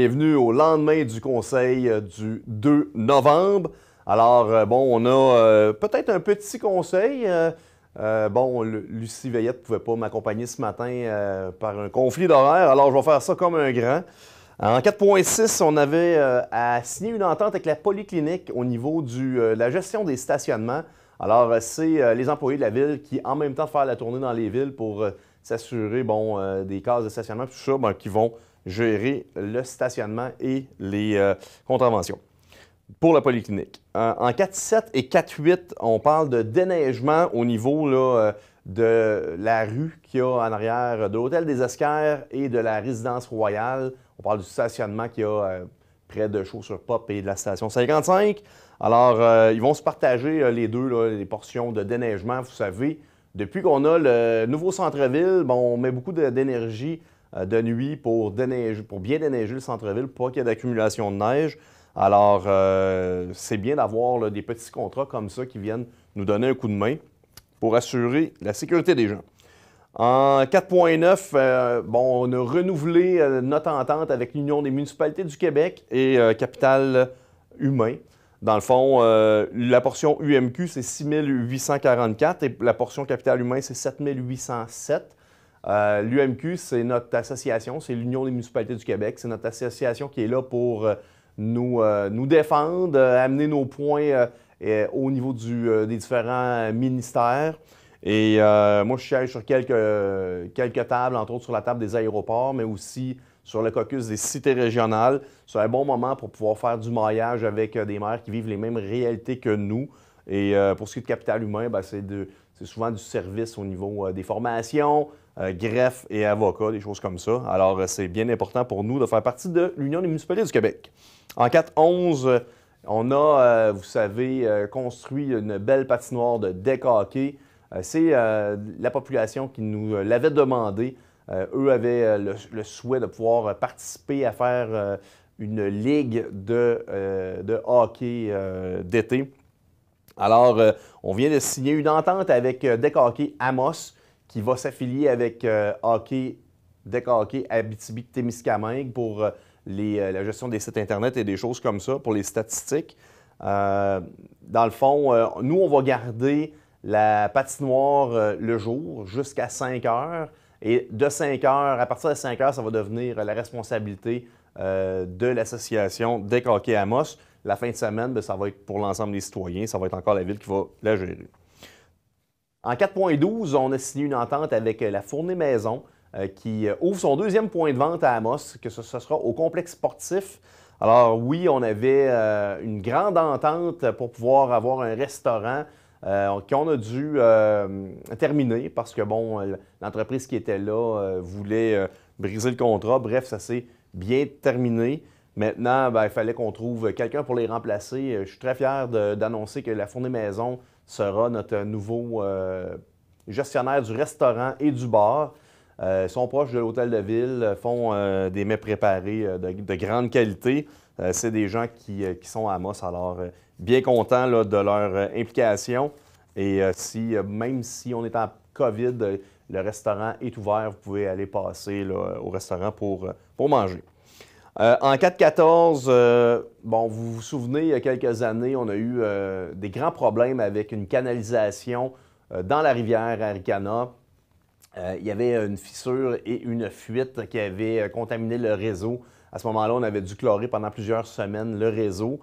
bienvenue au lendemain du conseil du 2 novembre. Alors, bon, on a peut-être un petit conseil. Lucie Veillette ne pouvait pas m'accompagner ce matin par un conflit d'horaire, alors je vais faire ça comme un grand. En 4.6, on avait à signer une entente avec la polyclinique au niveau de la gestion des stationnements. Alors, c'est les employés de la ville qui, en même temps de faire la tournée dans les villes pour s'assurer des cases de stationnement, tout ça, qui vont gérer le stationnement et les contraventions pour la polyclinique. En 4.7 et 4.8, on parle de déneigement au niveau de la rue qu'il y a en arrière de l'Hôtel des Esquerres et de la résidence royale. On parle du stationnement qu'il y a près de Chaussures-Pop et de la station 55. Alors, ils vont se partager les deux, les portions de déneigement. Vous savez, depuis qu'on a le nouveau centre-ville, on met beaucoup d'énergie de nuit pour bien déneiger le centre-ville, pour pas qu'il y ait d'accumulation de neige. Alors, c'est bien d'avoir des petits contrats comme ça qui viennent nous donner un coup de main pour assurer la sécurité des gens. En 4.9, on a renouvelé notre entente avec l'Union des municipalités du Québec et Capital Humain. Dans le fond, la portion UMQ, c'est 6 844 et la portion Capital Humain, c'est 7 807. L'UMQ, c'est notre association, c'est l'Union des municipalités du Québec. C'est notre association qui est là pour nous défendre, amener nos points au niveau des différents ministères. Et moi, je siège sur quelques tables, entre autres sur la table des aéroports, mais aussi sur le caucus des cités régionales. C'est un bon moment pour pouvoir faire du maillage avec des maires qui vivent les mêmes réalités que nous. Et pour ce qui est de Capital Humain, c'est souvent du service au niveau des formations, greffe et avocats, des choses comme ça. Alors, c'est bien important pour nous de faire partie de l'Union des municipalités du Québec. En 4.11, on a, vous savez, construit une belle patinoire de deck hockey. C'est la population qui nous l'avait demandé. Eux avaient le souhait de pouvoir participer à faire une ligue de hockey d'été. Alors, on vient de signer une entente avec Deck Hockey Amos qui va s'affilier avec Deck Hockey Abitibi-Témiscamingue pour la gestion des sites Internet et des choses comme ça, pour les statistiques. Dans le fond, nous, on va garder la patinoire le jour jusqu'à 5 heures. Et de 5 heures, à partir de 5 heures, ça va devenir la responsabilité de l'association Deck Hockey Amos. La fin de semaine, ça va être pour l'ensemble des citoyens. Ça va être encore la ville qui va la gérer. En 4.12, on a signé une entente avec la Fournée Maison qui ouvre son deuxième point de vente à Amos, que ce sera au complexe sportif. Alors oui, on avait une grande entente pour pouvoir avoir un restaurant qu'on a dû terminer parce que, l'entreprise qui était là voulait briser le contrat. Bref, ça s'est bien terminé. Maintenant, il fallait qu'on trouve quelqu'un pour les remplacer. Je suis très fier d'annoncer que la Fournée Maison sera notre nouveau gestionnaire du restaurant et du bar. Ils sont proches de l'hôtel de ville, font des mets préparés de grande qualité. C'est des gens qui sont à Amos, alors bien contents de leur implication. Et même si on est en COVID, le restaurant est ouvert, vous pouvez aller passer au restaurant pour manger. En 4.14, vous vous souvenez, il y a quelques années, on a eu des grands problèmes avec une canalisation dans la rivière Aricana. Il y avait une fissure et une fuite qui avaient contaminé le réseau. À ce moment-là, on avait dû chlorer pendant plusieurs semaines le réseau.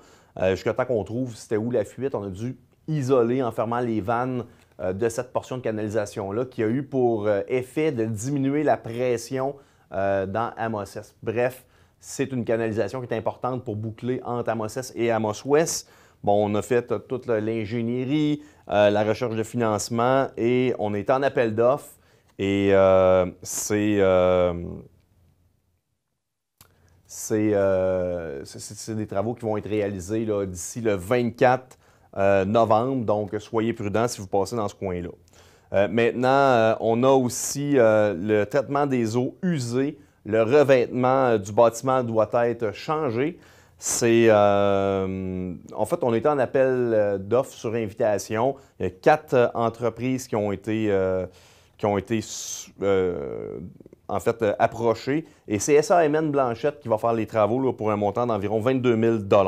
Jusqu'à temps qu'on trouve c'était où la fuite, on a dû isoler en fermant les vannes de cette portion de canalisation-là qui a eu pour effet de diminuer la pression dans Amos-Est. Bref, c'est une canalisation qui est importante pour boucler entre Amos-Est et Amos-Ouest. On a fait toute l'ingénierie, la recherche de financement et on est en appel d'offres. Et c'est des travaux qui vont être réalisés d'ici le 24 novembre. Donc, soyez prudents si vous passez dans ce coin-là. Maintenant, on a aussi le traitement des eaux usées. Le revêtement du bâtiment doit être changé. En fait, on était en appel d'offres sur invitation. Il y a 4 entreprises qui ont été en fait, approcher. Et c'est SAMN Blanchette qui va faire les travaux là, pour un montant d'environ 22 000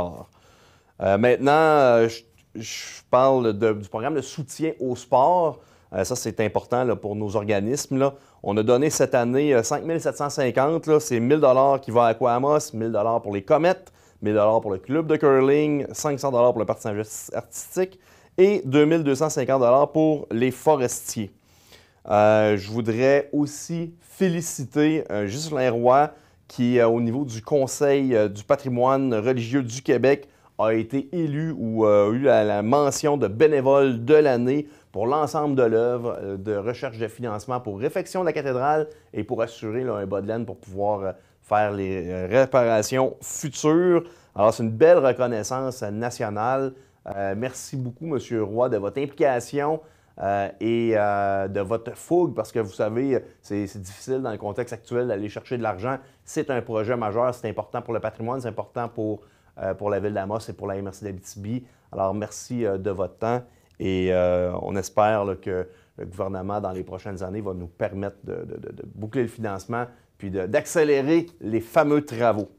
Maintenant, je parle du programme de soutien au sport. Ça, c'est important là, pour nos organismes. Là. On a donné cette année 5 750. C'est 1 000 qui va à Aquamos, 1 000 pour les Comètes, 1 000 pour le club de curling, 500 pour le patinage artistique et 2 250 pour les forestiers. Je voudrais aussi féliciter Ghislain Roy qui, au niveau du Conseil du patrimoine religieux du Québec, a été élu ou a eu la mention de bénévole de l'année pour l'ensemble de l'œuvre de recherche de financement pour réfection de la cathédrale et pour assurer là, un bas de laine pour pouvoir faire les réparations futures. Alors, c'est une belle reconnaissance nationale. Merci beaucoup, M. Roy, de votre implication et de votre fougue, parce que vous savez, c'est difficile dans le contexte actuel d'aller chercher de l'argent. C'est un projet majeur, c'est important pour le patrimoine, c'est important pour la ville d'Amos et pour la MRC d'Abitibi. Alors, merci de votre temps et on espère là, que le gouvernement, dans les prochaines années, va nous permettre de boucler le financement puis d'accélérer les fameux travaux.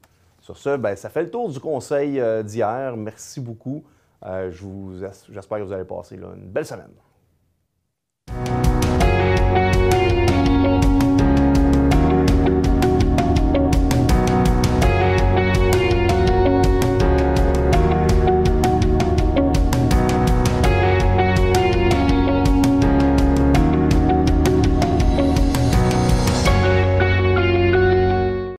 Sur ce, bien, ça fait le tour du conseil d'hier. Merci beaucoup. J'espère que vous allez passer là, une belle semaine.